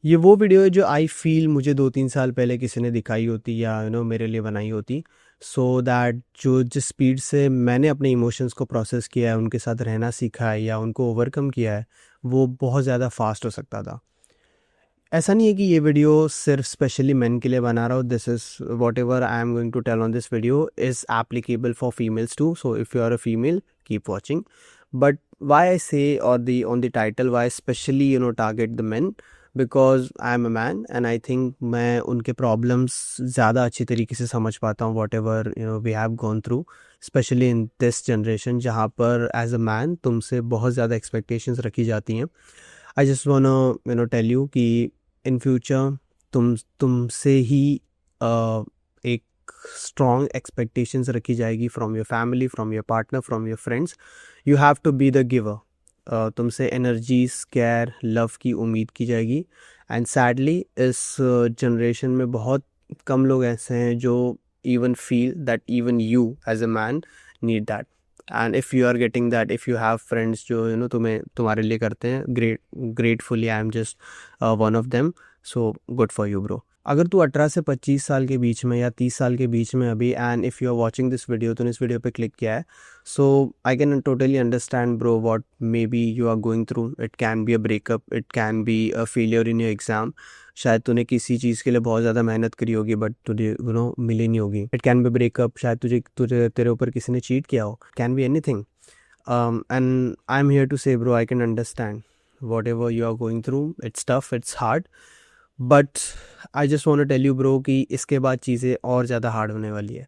ये वो वीडियो है जो आई फ़ील मुझे 2-3 साल पहले किसी ने दिखाई होती या मेरे लिए बनाई होती, सो दैट जो जिस स्पीड से मैंने अपने इमोशंस को प्रोसेस किया है, उनके साथ रहना सीखा है या उनको ओवरकम किया है, वो बहुत ज़्यादा फ़ास्ट हो सकता था। ऐसा नहीं है कि ये वीडियो सिर्फ स्पेशली मेन के लिए बना रहा हूँ। This is whatever I am going to tell on this video is applicable for females too, so if you are a female keep watching. But why I say और the on the title why specially target the men, because I am a man and I think मैं उनके problems ज़्यादा अच्छी तरीके से समझ पाता हूँ, whatever we have gone through, specially in this generation जहाँ पर एज अ मैन तुमसे बहुत ज़्यादा एक्सपेक्टेशंस रखी जाती हैं। I just wanna tell you कि इन फ्यूचर तुमसे ही एक स्ट्रॉन्ग एक्सपेक्टेशंस रखी जाएगी from your family, from your partner, from your friends. You have to be the giver. तुमसे एनर्जीज, केयर, लव की उम्मीद की जाएगी। एंड सैडली इस जनरेशन में बहुत कम लोग ऐसे हैं जो even feel that even you as a man need that. And if you are getting that, if you have friends जो तुम्हें तुम्हारे लिए करते हैं, gratefully I am just one of them, so good for you bro. अगर तू 18 से 25 साल के बीच में या 30 साल के बीच में अभी, and if you are watching this video, तूने इस वीडियो पे क्लिक किया है, so I can totally understand bro what may be you are going through. It can be a breakup, it can be a failure in your exam. शायद तूने किसी चीज़ के लिए बहुत ज़्यादा मेहनत करी होगी बट तुझे मिली नहीं होगी। इट कैन बी ब्रेकअप, शायद तुझे तुझे तेरे ऊपर किसी ने चीट किया हो, can be anything. And I am here to say bro, I can understand whatever you are going through, it's tough, it's hard, but I just want to tell you bro कि इसके बाद चीज़ें और ज़्यादा hard होने वाली है।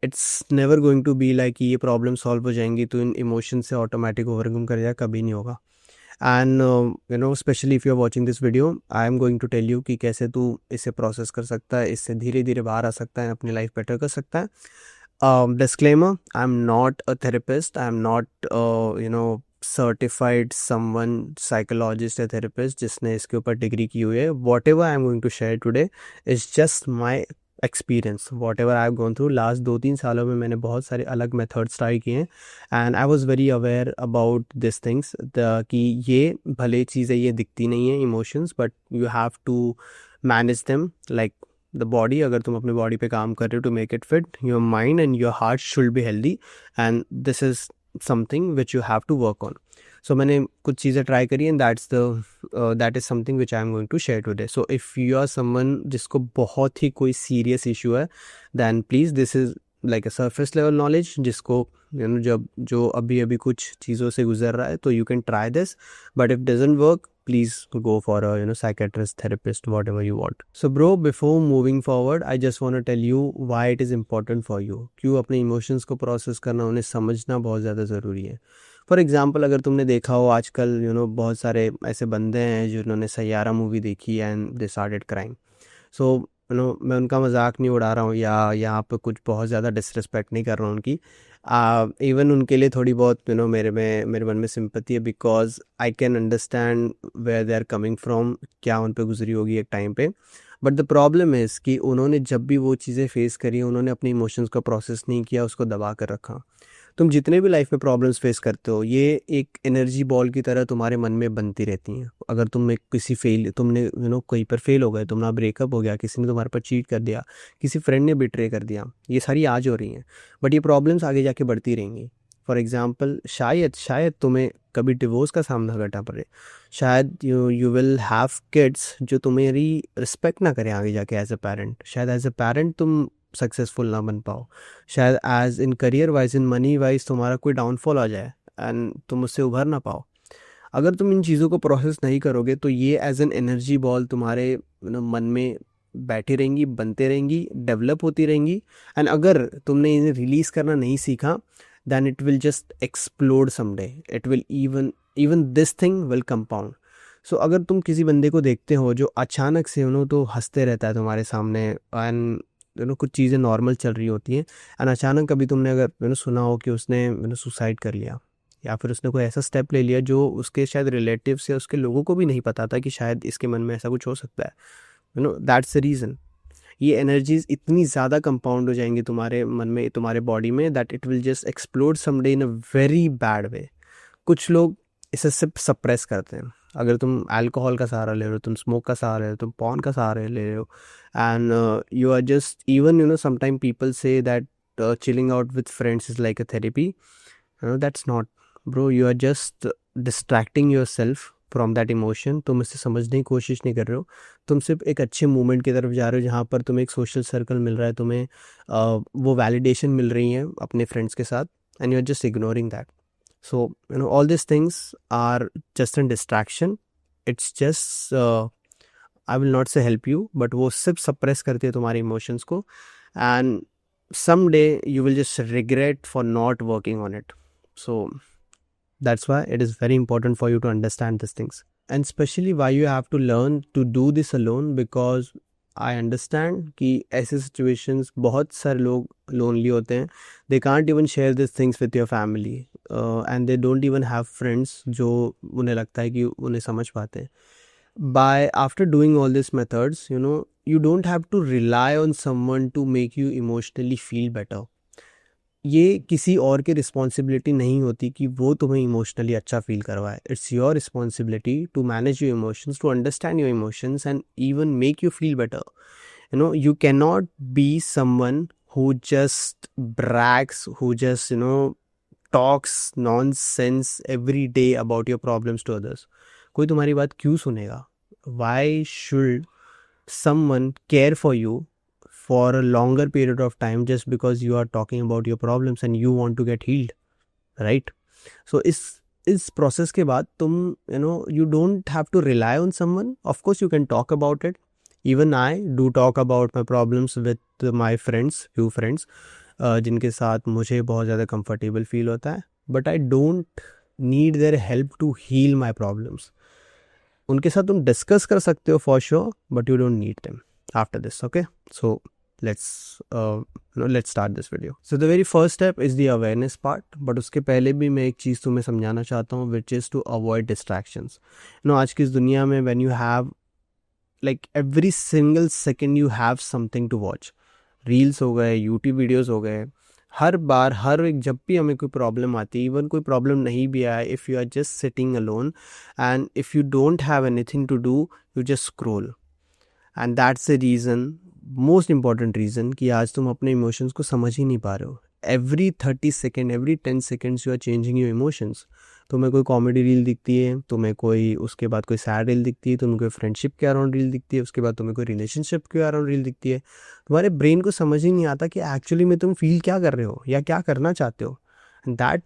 It's never going to be like ये प्रॉब्लम सॉल्व हो जाएंगी तो इन इमोशन से ऑटोमेटिक ओवरकम कर जाए, कभी नहीं होगा। And specially if you are watching this video, I am going to tell you कि कैसे तू इसे प्रोसेस कर सकता है, इससे धीरे धीरे बाहर आ सकता है, अपनी लाइफ बेटर कर सकता है। Disclaimer, I'm not a therapist, I'm not certified someone, psychologist या therapist जिसने इसके ऊपर डिग्री की हुई है। Whatever I'm going to share today is just my experience, whatever I've gone through। Last 2-3 सालों में मैंने बहुत सारे अलग मेथड्स ट्राई किए हैं and I was very aware about this things कि ये भले चीज़ें ये दिखती नहीं है emotions, but you have to manage them like the body. अगर तुम अपने बॉडी पे काम कर रहे हो to make it fit, your mind and your heart should be healthy and this is something which you have to work on. So मैंने कुछ चीज़ें ट्राई करी and that is something which I am going to share today. So if you are someone जिसको बहुत ही कोई serious issue है, then please this is like a surface level knowledge, जिसको जब जो अभी अभी कुछ चीज़ों से गुजर रहा है तो you can try this, but if doesn't work please go for a psychiatrist, therapist, whatever you want. So bro, before moving forward, I just want to tell you why it is important for you. क्यों अपने emotions को process करना, उन्हें समझना बहुत ज़्यादा ज़रूरी है। फॉर एग्जाम्पल, अगर तुमने देखा हो आजकल बहुत सारे ऐसे बंदे हैं जिन्होंने सैयारा मूवी देखी एंड दे स्टार्टेड क्राइम। सो मैं उनका मजाक नहीं उड़ा रहा हूँ या यहाँ पे कुछ बहुत ज़्यादा डिसरिस्पेक्ट नहीं कर रहा हूँ उनकी। इवन उनके लिए थोड़ी बहुत मेरे मन में सिंपैथी है, because I can understand where they are coming from, क्या उन पे गुजरी होगी एक टाइम पे। बट द प्रॉब्लम इज़ कि उन्होंने जब भी वो चीज़ें फेस करी, उन्होंने अपने इमोशंस को प्रोसेस नहीं किया, उसको दबा कर रखा। तुम जितने भी लाइफ में प्रॉब्लम्स फेस करते हो, ये एक एनर्जी बॉल की तरह तुम्हारे मन में बनती रहती हैं। अगर तुम एक किसी तुमने कहीं पर फेल हो गए, तुम्हारा ब्रेकअप हो गया, किसी ने तुम्हारे पर चीट कर दिया, किसी फ्रेंड ने बिट्रे कर दिया, ये सारी आज हो रही हैं, बट ये प्रॉब्लम्स आगे जाके बढ़ती रहेंगी। फॉर एग्जाम्पल, शायद तुम्हें कभी डिवोर्स का सामना करना पड़े, शायद यू विल हैव किड्स जो तुम्हारी रिस्पेक्ट ना करें आगे जाके एज अ पेरेंट, शायद एज अ पेरेंट तुम सक्सेसफुल ना बन पाओ, शायद as in career wise, in money wise तुम्हारा कोई डाउनफॉल आ जाए एंड तुम उससे उभर ना पाओ। अगर तुम इन चीज़ों को प्रोसेस नहीं करोगे तो ये एज एन एनर्जी बॉल तुम्हारे मन में बैठी रहेंगी, बनते रहेंगी, डेवलप होती रहेंगी, एंड अगर तुमने इन्हें रिलीज़ करना नहीं सीखा, then it will just explode someday. It will even this thing will compound. So अगर तुम किसी बंदे को देखते हो जो अचानक से तो हंसते रहता है तुम्हारे सामने एंड कुछ चीज़ें नॉर्मल चल रही होती हैं, एंड अचानक कभी तुमने अगर सुना हो कि उसने सुसाइड कर लिया या फिर उसने कोई ऐसा स्टेप ले लिया जो उसके शायद रिलेटिव्स या उसके लोगों को भी नहीं पता था कि शायद इसके मन में ऐसा कुछ हो सकता है, दैट्स द रीज़न। ये एनर्जीज इतनी ज़्यादा कंपाउंड हो जाएंगी तुम्हारे मन में, तुम्हारे बॉडी में, that it will just explode someday in a very bad way. कुछ लोग इसे सिर्फ सप्रेस करते हैं, अगर तुम अल्कोहल का सहारा ले रहे हो, तुम स्मोक का सहारा ले रहे हो, तुम पॉर्न का सहारा ले रहे हो, and you are just even sometime people से that chilling out with friends is like a therapy. That's not, bro. You are just distracting yourself from that emotion. तुम इसे समझने की कोशिश नहीं कर रहे हो, तुम सिर्फ एक अच्छे मोमेंट की तरफ जा रहे हो जहाँ पर तुम्हें एक सोशल सर्कल मिल रहा है, तुम्हें वो वैलिडेशन मिल रही है अपने फ्रेंड्स के साथ, and you are just ignoring that. So all these things are just a distraction. It's just I will not say help you, but वो सिर्फ suppress करती है तुम्हारे emotions को, and someday you will just regret for not working on it. So that's why it is very important for you to understand these things, and especially why you have to learn to do this alone, because I understand कि ऐसे situations बहुत सारे लोग lonely होते हैं, they can't even share these things with your family, and they don't even have friends जो उन्हें लगता है कि उन्हें समझ पाते हैं. By after doing all these methods, you don't have to rely on someone to make you emotionally feel better. ये किसी और की रिस्पॉन्सिबिलिटी नहीं होती कि वो तुम्हें इमोशनली अच्छा फील करवाए. It's your responsibility to manage your emotions, to understand your emotions, and even make you feel better. You cannot be someone who just brags, who just talks nonsense every day about your problems to others. कोई तुम्हारी बात क्यों सुनेगा? Why should someone care for you for a longer period of time just because you are talking about your problems and you want to get healed, right? So इस process के बाद तुम you don't have to rely on someone. Of course you can talk about it. Even I do talk about my problems with my friends, few friends, जिनके साथ मुझे बहुत ज़्यादा comfortable feel होता है, but I don't need their help to heal my problems. उनके साथ तुम डिस्कस कर सकते हो for sure, but you don't need them after this. Okay, so let's start this video. So the very first step is the awareness part, but उसके पहले भी मैं एक चीज़ तुम्हें समझाना चाहता हूँ, which is to avoid distractions. आज की इस दुनिया में when you have like every single second you have something to watch, reels हो गए, यूट्यूब वीडियोस हो गए, हर बार हर एक जब भी हमें कोई प्रॉब्लम आती है, इवन कोई प्रॉब्लम नहीं भी आए, if you are just sitting alone and if you don't have anything to do, you just scroll. And that's the reason, most important reason कि आज तुम अपने इमोशंस को समझ ही नहीं पा रहे हो. Every 30 second, every 10 seconds you are changing your emotions. तुम्हें कोई कॉमेडी रील दिखती है, तुम्हें कोई उसके बाद कोई सैड रील दिखती है, तुम्हें कोई फ्रेंडशिप के अराउंड रील दिखती है, उसके बाद तुम्हें कोई रिलेशनशिप के अराउंड रील दिखती है. तुम्हारे ब्रेन को समझ ही नहीं आता कि एक्चुअली में तुम फील क्या कर रहे हो या क्या करना चाहते हो. That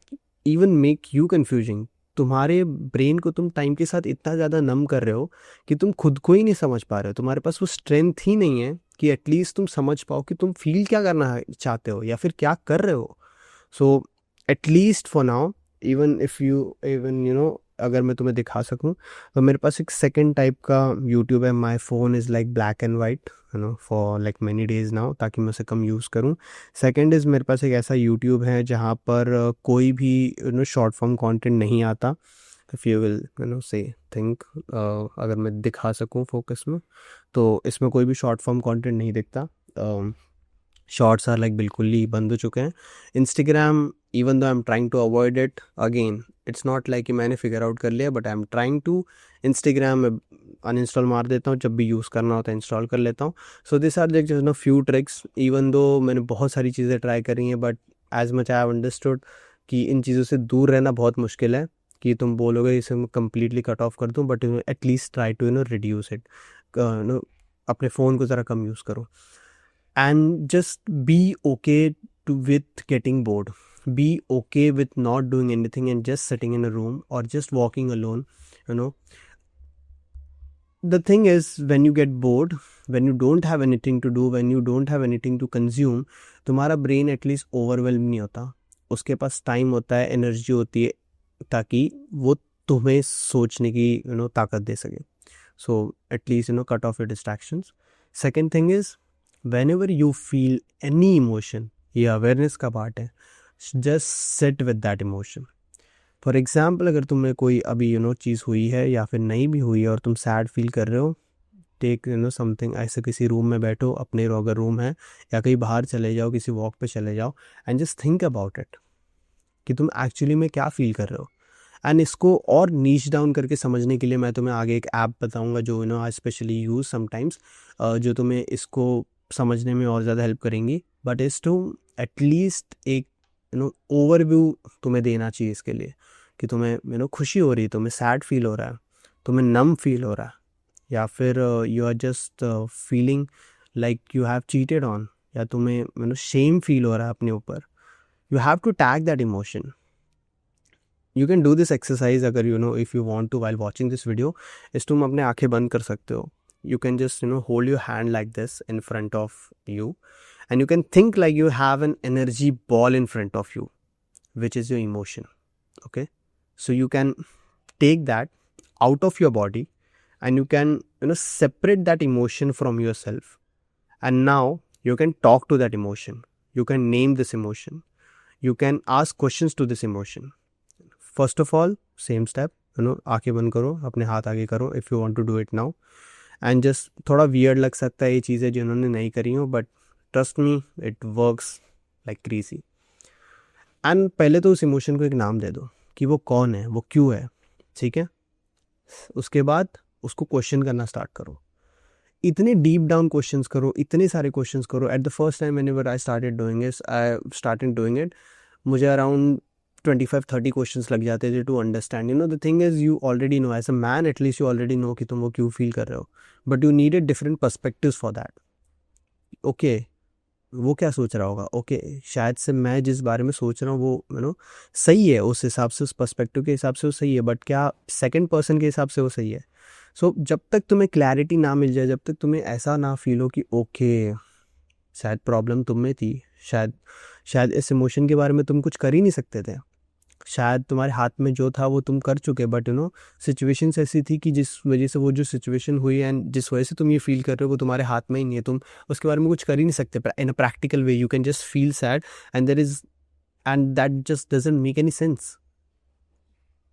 even make you confusing. तुम्हारे ब्रेन को तुम टाइम के साथ इतना ज़्यादा नम कर रहे हो कि तुम खुद को ही नहीं समझ पा रहे हो. तुम्हारे पास वो स्ट्रेंथ ही नहीं है कि एटलीस्ट तुम समझ पाओ कि तुम फील क्या करना चाहते हो या फिर क्या कर रहे हो. So at least for now, even if you अगर मैं तुम्हें दिखा सकूं, तो मेरे पास एक सेकंड टाइप का यूट्यूब है. My phone is like black and white for like many days now, ताकि मैं उसे कम यूज़ करूं. सेकंड इज़ मेरे पास एक ऐसा यूट्यूब है जहां पर कोई भी शॉर्ट फॉर्म कंटेंट नहीं आता. If you will say think, अगर मैं दिखा सकूं फोकस में, तो इसमें कोई भी शॉर्ट फॉर्म कंटेंट नहीं दिखता. शॉर्ट्स आर लाइक बिल्कुल ही बंद हो चुके हैं. Instagram, even though I am trying to avoid it, again it's not like कि मैंने फिगर आउट कर लिया, but I am trying to. Instagram में अनइंस्टॉल मार देता हूँ, जब भी यूज़ करना होता है इंस्टॉल कर लेता हूँ. So this are like few tricks. Even though मैंने बहुत सारी चीज़ें ट्राई करी हैं, but as much I have understood कि इन चीज़ों से दूर रहना बहुत मुश्किल है. कि तुम बोलोगे इसे मैं कम्प्लीटली कट ऑफ कर दूँ, but at least try to reduce it. अपने फ़ोन को ज़रा कम यूज़ करो. And just be okay with getting bored. Be okay with not doing anything and just sitting in a room or just walking alone. The thing is, when you get bored, when you don't have anything to do, when you don't have anything to consume, तुम्हारा brain at least overwhelmed नहीं होता. उसके पास time होता है, energy होती है, ताकि वो तुम्हें सोचने की ताकत दे सके. So at least cut off your distractions. Second thing is, whenever you feel any emotion, ये awareness का part है, just sit with that emotion. For example, अगर तुम्हें कोई अभी चीज़ हुई है या फिर नहीं भी हुई है और तुम sad feel कर रहे हो, take something, ऐसे किसी रूम में बैठो, अपने अगर रूम है, या कहीं बाहर चले जाओ, किसी वॉक पे चले जाओ, and just think about it कि तुम एक्चुअली में क्या फील कर रहे हो. एंड इसको और नीच डाउन करके समझने के लिए मैं तुम्हें आगे एक ऐप बताऊंगा जो आई स्पेशली यूज़ समटाइम्स, जो तुम्हें इसको समझने में और ज़्यादा हेल्प करेंगी। बट इस टू एटलीस्ट एक ओवरव्यू तुम्हें देना चाहिए इसके लिए कि तुम्हें खुशी हो रही है, तुम्हें सैड फील हो रहा है, तुम्हें नम फील हो रहा है, या फिर you are just feeling like you have cheated on, या तुम्हें शेम फील हो रहा है अपने ऊपर। You have to tag that emotion. You can do this exercise अगर if you want to while watching this video, इस तुम अपने आंखें बंद कर सकते हो। You can just hold your hand like this in front of you, and you can think like you have an energy ball in front of you, which is your emotion. Okay, so you can take that out of your body and you can separate that emotion from yourself, and now you can talk to that emotion, you can name this emotion, you can ask questions to this emotion. First of all, same step, आंखें बंद करो, अपने हाथ आगे करो if you want to do it now, and just थोड़ा weird लग सकता है ये चीज़ें जिन्होंने नहीं करी हो, but trust me it works like crazy. And पहले तो उस इमोशन को एक नाम दे दो कि वो कौन है, वो क्यों है, ठीक है। उसके बाद उसको क्वेश्चन करना स्टार्ट करो, इतने डीप डाउन क्वेश्चंस करो, इतने सारे क्वेश्चंस करो। At the first time whenever I started doing it, मुझे अराउंड 25-30 क्वेश्चंस लग जाते थे to understand. The thing is you already know, as a man at least you already know कि तुम वो क्यों फील कर रहे हो, but you needed different perspectives for that. Okay, वो क्या सोच रहा होगा, ओके शायद से मैं जिस बारे में सोच रहा हूँ वो सही है, उस हिसाब से, उस पर्सपेक्टिव के हिसाब से वो सही है, बट क्या सेकंड पर्सन के हिसाब से वो सही है। सो जब तक तुम्हें क्लैरिटी ना मिल जाए, जब तक तुम्हें ऐसा ना फील हो कि ओके शायद प्रॉब्लम तुम में थी, शायद इस इमोशन के बारे में तुम कुछ कर ही नहीं सकते थे, शायद तुम्हारे हाथ में जो था वो तुम कर चुके, बट सिचुएशंस ऐसी थी कि जिस वजह से वो जो सिचुएशन हुई एंड जिस वजह से तुम ये फील कर रहे हो वो तुम्हारे हाथ में ही नहीं है, तुम उसके बारे में कुछ कर ही नहीं सकते in a practical way. You can just feel sad and that just doesn't make any sense.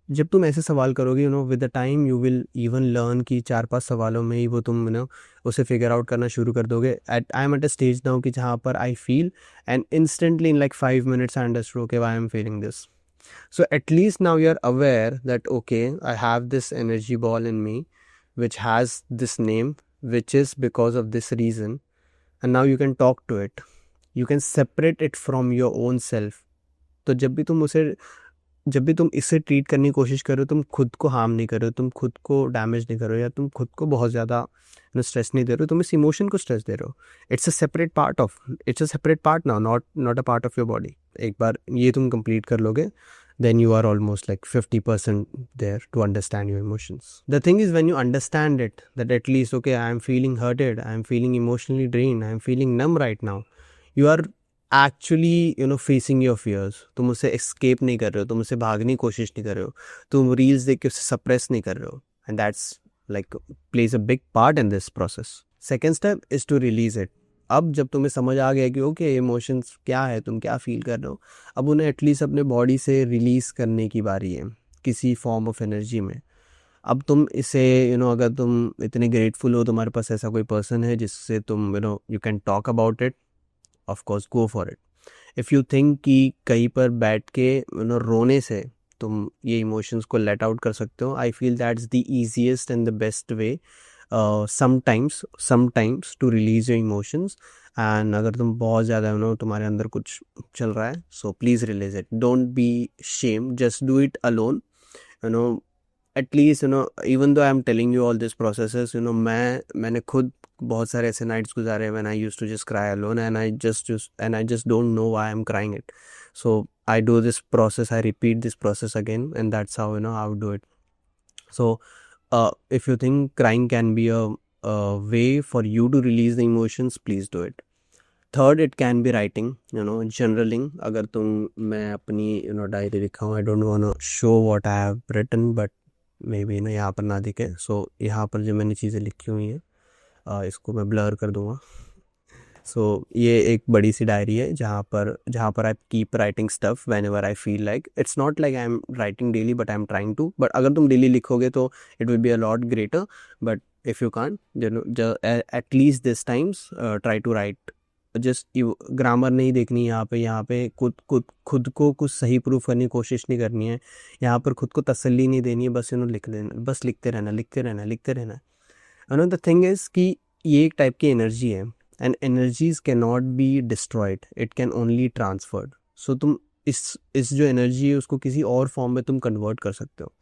जब तुम ऐसे सवाल करोगे with the time you will even learn कि 4-5 सवालों में ही वो तुम उसे फिगर आउट करना शुरू कर दोगे। I am at a stage now कि जहाँ पर I feel and instantly in like 5 minutes I understood okay why I am feeling this. So at least now you're aware that okay, I have this energy ball in me which has this name, which is because of this reason, and now you can talk to it. You can separate it from your own self. तो जब भी तुम इसे treat करने की कोशिश करो, तुम खुद को हार्म नहीं कर रहे हो, तुम खुद को डैमेज नहीं कर रहे हो, या तुम खुद को बहुत ज़्यादा स्ट्रेस नहीं दे रहे हो, तुम इस इमोशन को स्ट्रेस दे रहे हो। It's a separate part now, not a part of your body. एक बार ये तुम कंप्लीट कर लोगे, then you are almost like 50% there to understand your emotions. The thing is, when you understand it, that at least okay, I am feeling hurted, I am feeling emotionally drained, I am feeling numb right now, you are actually facing your fears. तुम उससे escape नहीं कर रहे हो, तुम उससे भागने की कोशिश नहीं कर रहे हो, तुम रील्स देख के उससे suppress नहीं कर रहे हो, and that's like plays a big part in this process. Second step is to release it. अब जब तुम्हें समझ आ गया कि ओके इमोशंस क्या है, तुम क्या फील कर रहे हो, अब उन्हें एटलीस्ट अपने बॉडी से रिलीज़ करने की बारी है किसी फॉर्म ऑफ एनर्जी में। अब तुम इसे अगर तुम इतने ग्रेटफुल हो, तुम्हारे पास ऐसा कोई पर्सन है जिससे तुम you can talk about it, of course go for it. If you think कि कहीं पर बैठ के रोने से तुम ये इमोशंस को लेट आउट कर सकते हो, I feel that's the easiest and the best way sometimes to release your emotions. And अगर तुम बहुत ज़्यादा तुम्हारे अंदर कुछ चल रहा है, so please release it. Don't be ashamed, just do it alone. At least even though I'm telling you all these processes, मैंने खुद बहुत सारे ऐसे nights गुजारे when I used to just cry alone, and I just don't know why I'm crying it. So I do this process, I repeat this process again, and that's how I would do it. So if you think crying can be a way for you to release the emotions, please do it. Third, it can be writing, journaling. अगर मैं अपनी diary लिखा हूँ, I don't want to show what I have written, but maybe यहाँ पर ना दिखे, so यहाँ पर जो मैंने चीज़ें लिखी हुई हैं इसको मैं ब्लर कर दूँगा। सो ये एक बड़ी सी डायरी है जहाँ पर I keep writing stuff whenever I feel like, it's not like I am writing daily but I am trying to, but अगर तुम डेली लिखोगे तो it will be a lot greater, but if you can't, at least this times try to write just grammar नहीं देखनी यहाँ पे खुद को कुछ सही प्रूफ करने की कोशिश नहीं करनी है, यहाँ पर खुद को तसल्ली नहीं देनी है, बस लिख देना, बस लिखते रहना। द थिंग इज़ कि ये एक टाइप की एनर्जी है, and energies can not be destroyed, it can only transferred. So तुम इस जो एनर्जी है उसको किसी और फॉर्म में तुम कन्वर्ट कर सकते हो,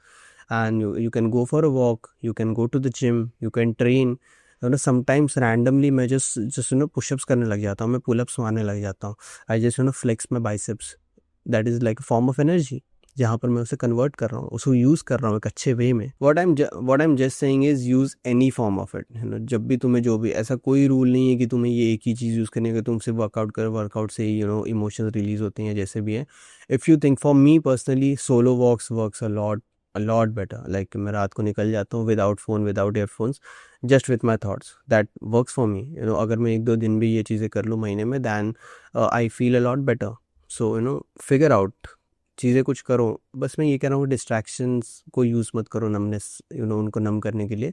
and you can go for a walk, you can go to the gym, you can train. Sometimes randomly मैं जस्ट पुशअप्स करने लग जाता हूँ, मैं पुलअप्स मारने लग जाता हूँ, I just flex my biceps, that is like a form of energy, जहाँ पर मैं उसे कन्वर्ट कर रहा हूँ, उसको यूज़ कर रहा हूँ एक अच्छे वे में। What I am just saying is use any form of it, जब भी तुम्हें जो भी, ऐसा कोई रूल नहीं है कि तुम्हें ये एक ही चीज़ यूज़ करने का, तुम सिर्फ वर्कआउट करो, वर्कआउट से ही इमोशंस रिलीज होते हैं, जैसे भी है। If you think, for me personally solo works a lot better, like मैं रात को निकल जाता हूँ without phone, without earphones, just with my thoughts, that works for me. अगर मैं 1-2 दिन भी ये चीज़ें कर लूँ महीने में, then I feel a lot better. So figure out चीज़ें, कुछ करो। बस मैं ये कह रहा हूँ, डिस्ट्रैक्शंस को यूज़ मत करो नमनेस, उनको नम करने के लिए,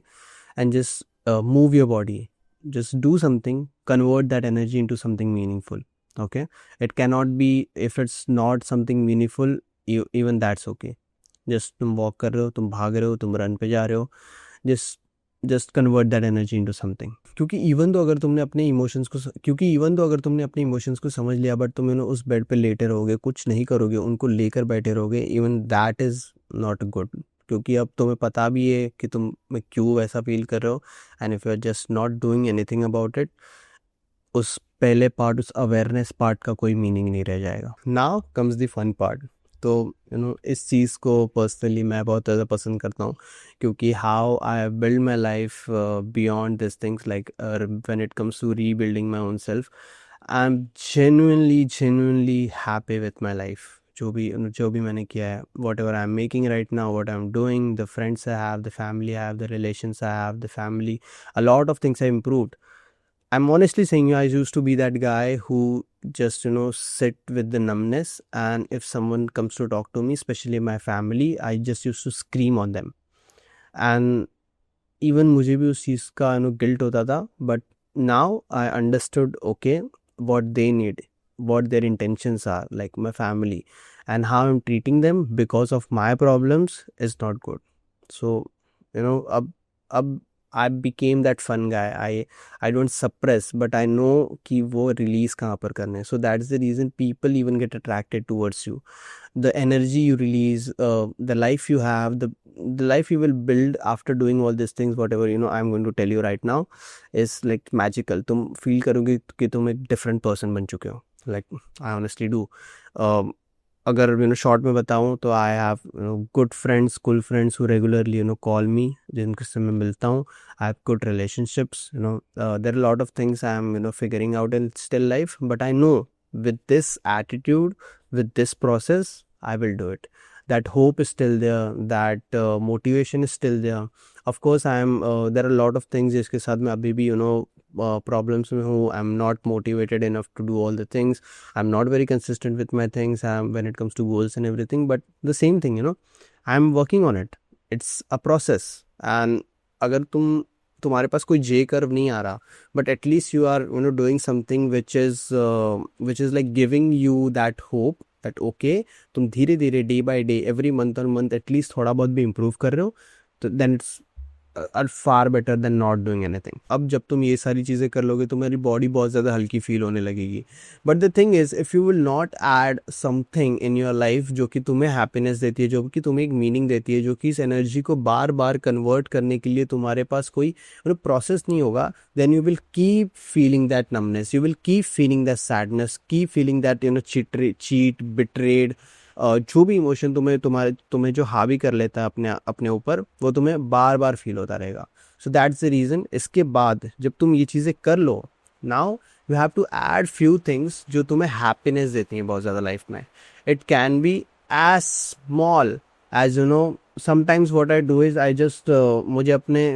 and just move your body, just do something, convert that energy into something meaningful. Okay, it cannot be, if it's not something meaningful, even that's okay. Just तुम वॉक कर रहे हो, तुम भाग रहे हो, तुम रन पे जा रहे हो, just convert that energy into something. क्योंकि इवन तो अगर तुमने अपने इमोशंस को समझ लिया, बट तुम उस बेड पे लेटे रहोगे, कुछ नहीं करोगे, उनको लेकर बैठे रहोगे, even that is not good. क्योंकि अब तुम्हें पता भी है कि तुम क्यों वैसा फील कर रहे हो, and if you are just not doing anything about it, उस पहले पार्ट, उस अवेयरनेस पार्ट का कोई मीनिंग नहीं रह जाएगा। Now comes the fun part. तो इस चीज़ को पर्सनली मैं बहुत ज़्यादा पसंद करता हूँ, क्योंकि how I build my life beyond this things, like when it comes to rebuilding my own self, I am genuinely happy with my life. जो भी मैंने किया है, whatever I am making right now, what I am doing, the friends I have, the family I have, the relations I have, the family, a lot of things I improved. I'm honestly saying you, I used to be that guy who just, sit with the numbness. And if someone comes to talk to me, especially my family, I just used to scream on them. And even मुझे भी उस चीज़ का guilt होता था, but now I understood, okay, what they need, what their intentions are, like my family, and how I'm treating them because of my problems is not good. So, अब I became that fun guy. I don't suppress, but I know कि वो release कहाँ पर करना है. So that's the reason people even get attracted towards you. The energy you release, the life you have, the life you will build after doing all these things, whatever I'm going to tell you right now, is like magical. तुम feel करोगे कि तुम एक different person बन चुके हो. Like I honestly do. अगर short में बताऊँ तो I have good friends, school friends who regularly call me, जिनके से मैं मिलता हूँ। I have good relationships, there are lot of things I am figuring out in still life, but I know with this attitude, with this process, I will do it. That hope is still there, that motivation is still there. Of course there are a lot of things जिसके साथ मैं अभी भी problems में हूँ. I'm not motivated enough to do all the things. I'm not very consistent with my things when it comes to goals and everything, but the same thing, I'm working on it. It's a process. And अगर तुम्हारे पास कोई J curve नहीं आ रहा, but at least you are doing something which is like giving you that hope that okay, तुम धीरे धीरे day by day, every month और मंथ एटलीस्ट थोड़ा बहुत भी इम्प्रूव कर रहे हो, तो then it's are far better than not doing anything. अब जब तुम ये सारी चीज़ें कर लोगे, तुम्हारी बॉडी बहुत ज़्यादा हल्की फील होने लगेगी। But the thing is, if you will not add something in your life जो कि तुम्हें हैप्पीनेस देती है, जो कि तुम्हें एक मीनिंग देती है, जो कि इस एनर्जी को बार बार कन्वर्ट करने के लिए तुम्हारे पास कोई प्रोसेस नहीं होगा, then you will keep feeling that numbness, you will keep feeling that sadness, keep feeling that cheat betrayed, जो भी इमोशन तुम्हें जो हावी कर लेता है अपने ऊपर, वो तुम्हें बार बार फील होता रहेगा। So that's the reason. इसके बाद जब तुम ये चीज़ें कर लो, now you have to add few things जो तुम्हें हैप्पीनेस देती हैं बहुत ज़्यादा लाइफ में। It can be as small as sometimes what I do is I just, मुझे अपने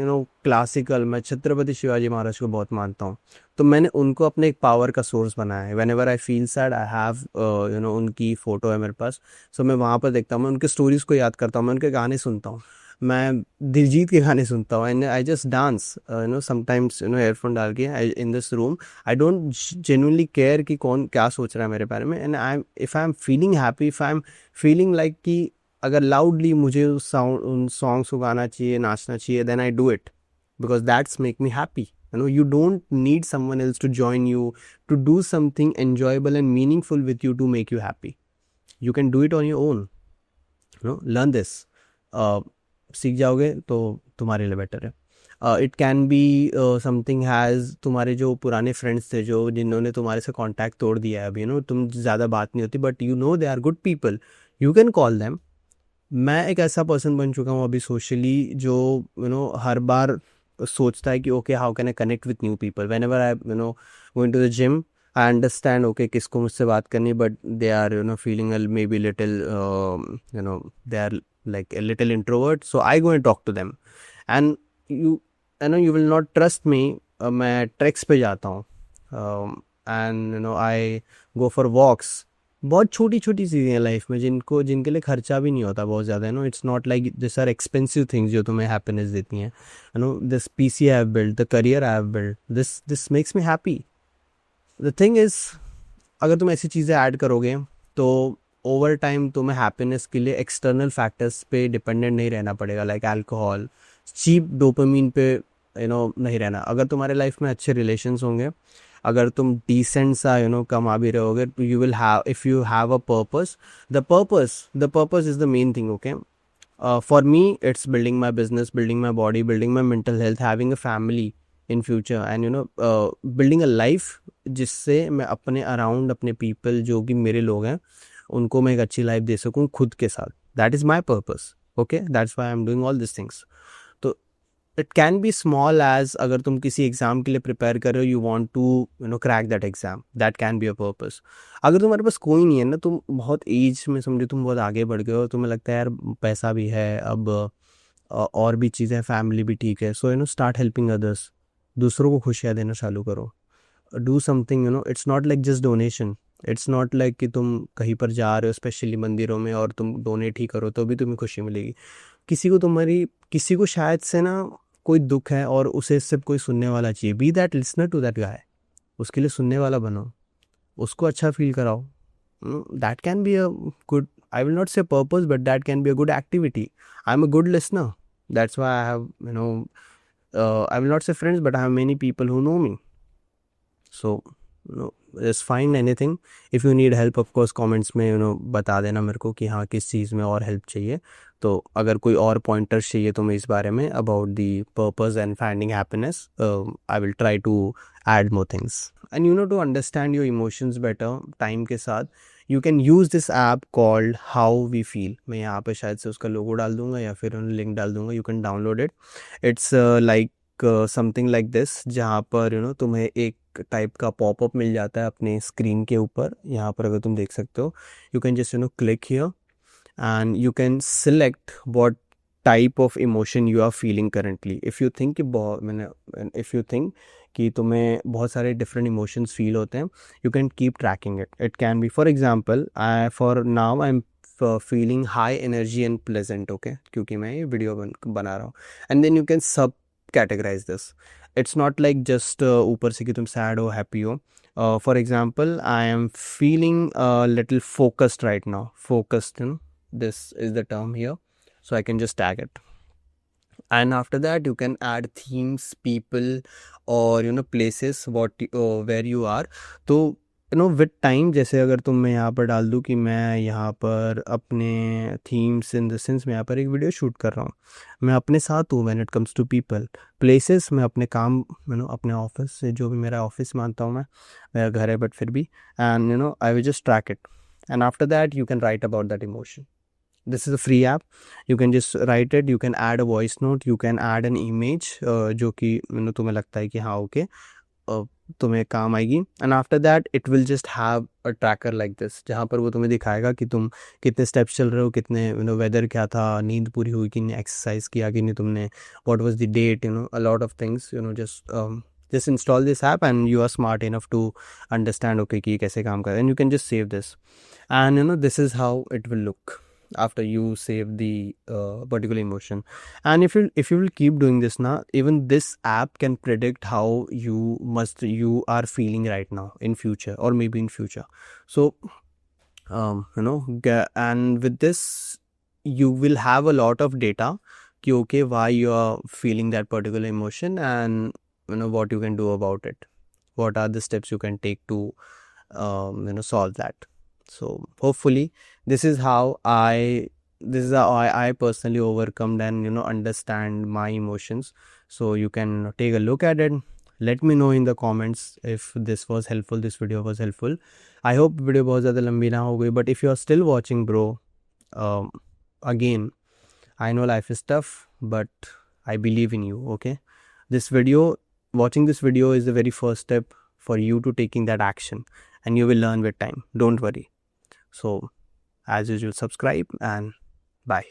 क्लासिकल, मैं छत्रपति शिवाजी महाराज को बहुत मानता हूँ, तो मैंने उनको अपने एक पावर का सोर्स बनाया है। When ever I feel sad, I have उनकी फ़ोटो है मेरे पास, सो मैं वहाँ पर देखता हूँ, मैं उनके स्टोरीज़ को याद करता हूँ, मैं उनके गाने सुनता हूँ। मैं दिलजीत के गाने सुनता हूँ and I just dance sometimes earphone डाल के in this room. I don't genuinely care कि कौन क्या सोच रहा है मेरे बारे में, and if I am feeling happy, if I am feeling like कि अगर लाउडली मुझे उन सॉन्ग्स को गाना चाहिए, नाचना चाहिए, then I do it because that's make me happy. You don't need someone else to join you to do something enjoyable and meaningful with you to make you happy. You can do it on your own. Learn this. सीख जाओगे तो तुम्हारे लिए better है। It can be something has, तुम्हारे जो पुराने friends थे जो जिन्होंने तुम्हारे से कांटेक्ट तोड़ दिया है अभी, तुम ज़्यादा बात नहीं होती, but they are good people, you can call them. मैं एक ऐसा पर्सन बन चुका हूँ अभी सोशली जो हर बार सोचता है कि okay how can I connect with new people whenever I going to the gym. I understand okay किसको मुझसे बात करनी, but they are feeling maybe little they are like a little introvert, so I go and talk to them, and you will not trust me, मैं tracks पे जाता हूँ and I go for वॉक्स। बहुत छोटी छोटी चीज़ें हैं life में जिनके लिए खर्चा भी नहीं होता बहुत ज़्यादा, it's not like this are expensive things जो तुम्हें हैप्पीनेस देती हैं। This PC I have build, the career I have build, this makes me happy. The thing is, अगर तुम ऐसी चीज़ें ऐड करोगे तो ओवर टाइम तुम्हें हैप्पीनेस के लिए एक्सटर्नल फैक्टर्स पे डिपेंडेंट नहीं रहना पड़ेगा, लाइक अल्कोहल, चीप डोपामीन पे नहीं रहना। अगर तुम्हारे लाइफ में अच्छे रिलेशंस होंगे, अगर तुम डिसेंट सा कमा भी रहोगे, you will have, if you have a purpose, the purpose is the main thing. Okay, for me it's building my business, building my body, building my mental health, having a family in future, and building a life जिससे मैं अपने around, अपने people जो कि मेरे लोग हैं, उनको मैं एक अच्छी लाइफ दे सकूँ खुद के साथ। That is my purpose. Okay, that's why I am doing all this things. तो it can be small as, अगर तुम किसी एग्जाम के लिए प्रिपेयर कर रहे हो, you want to crack that exam, that can be a purpose. अगर तुम्हारे पास कोई नहीं है ना, तुम बहुत एज में समझो तुम बहुत आगे बढ़ गए हो, तुम्हें लगता है यार पैसा भी है अब, और भी चीज़ें, फैमिली भी ठीक है, सो स्टार्ट हेल्पिंग अदर्स। दूसरों को खुशियाँ देना चालू करो। Do something, it's not like just donation, it's not like कि तुम कहीं पर जा रहे हो स्पेशली मंदिरों में और तुम डोनेट ही करो तो भी तुम्हें खुशी मिलेगी। किसी को शायद से ना कोई दुख है और उसे सिर्फ कोई सुनने वाला चाहिए, be that listener to that guy, उसके लिए सुनने वाला बनो, उसको अच्छा फील कराओ। That can be a good, I will not say purpose, but that can be a good activity. I am a good listener, that's why I have I will not say friends, but I have many people who know me. So just find anything. if you need help, of course comments में बता देना मेरे को कि हाँ किस चीज़ में और हेल्प चाहिए। तो अगर कोई और पॉइंटर्स चाहिए तुम्हें इस बारे में about the purpose and finding happiness, I will try to add more things. And to understand your emotions better time के साथ, you can use this app called How We Feel. मैं यहाँ पे शायद से उसका लोगो डाल दूंगा या फिर लिंक डाल दूंगा, you can download it. It's like something like this, जहाँ पर तुम्हें एक टाइप का पॉपअप मिल जाता है अपने स्क्रीन के ऊपर। यहाँ पर अगर तुम देख सकते हो, you can just click here and you can select what type of emotion you are feeling currently. If you think कि तुम्हें बहुत सारे डिफरेंट इमोशंस फील होते हैं, you can keep tracking it. It can be, for example, for now I am feeling high energy and pleasant, okay, क्योंकि मैं ये video बना रहा हूँ। And then you can subcategorize this. It's not like just ऊपर से कि तुम सैड हो, हैप्पी हो। For example, I am feeling little focused right now, focused, this is the term here, so I can just tag it. And after that you can add themes, people, or places where you are. तो with time, जैसे अगर तुम मैं यहाँ पर डाल दूँ कि मैं यहाँ पर अपने थीम्स, इन द सेंस मैं यहाँ पर एक वीडियो शूट कर रहा हूँ, मैं अपने साथ हूँ when it comes to people, places, मैं अपने काम, अपने ऑफिस से, जो भी मेरा ऑफिस मानता हूँ मैं, मेरा घर है बट फिर भी, and I will just track it. And after that you can write about that emotion. This is a free app. You can just write it. You can add a voice note. You can add an image जो कि तुम्हें लगता है कि हाँ okay तुम्हें काम आएगी। And after that it will just have a tracker like this, जहाँ पर वो तुम्हें दिखाएगा कि तुम कितने स्टेप्स चल रहे हो, कितने वेदर क्या था, नींद पूरी हुई कि नहीं, एक्सरसाइज किया कि नहीं तुमने, what was the date, a lot of things. just install this app and you are smart enough to understand okay कि कैसे काम कर रहा है, and you can just save this, and this is how it will look. after you save the particular emotion. And if you will keep doing this now, even this app can predict how you are feeling right now in future, or maybe in future. So and with this you will have a lot of data कि okay, why you are feeling that particular emotion, and what you can do about it, what are the steps you can take to solve that. So hopefully this is how I personally overcome and understand my emotions. So you can take a look at it. Let me know in the comments if this was helpful, this video was helpful. I hope video बहुत ज़्यादा लंबी ना हो गई, but if you are still watching, bro, again, I know life is tough, but I believe in you. Okay, watching this video is the very first step for you to taking that action, and you will learn with time. Don't worry. So as usual, subscribe and bye.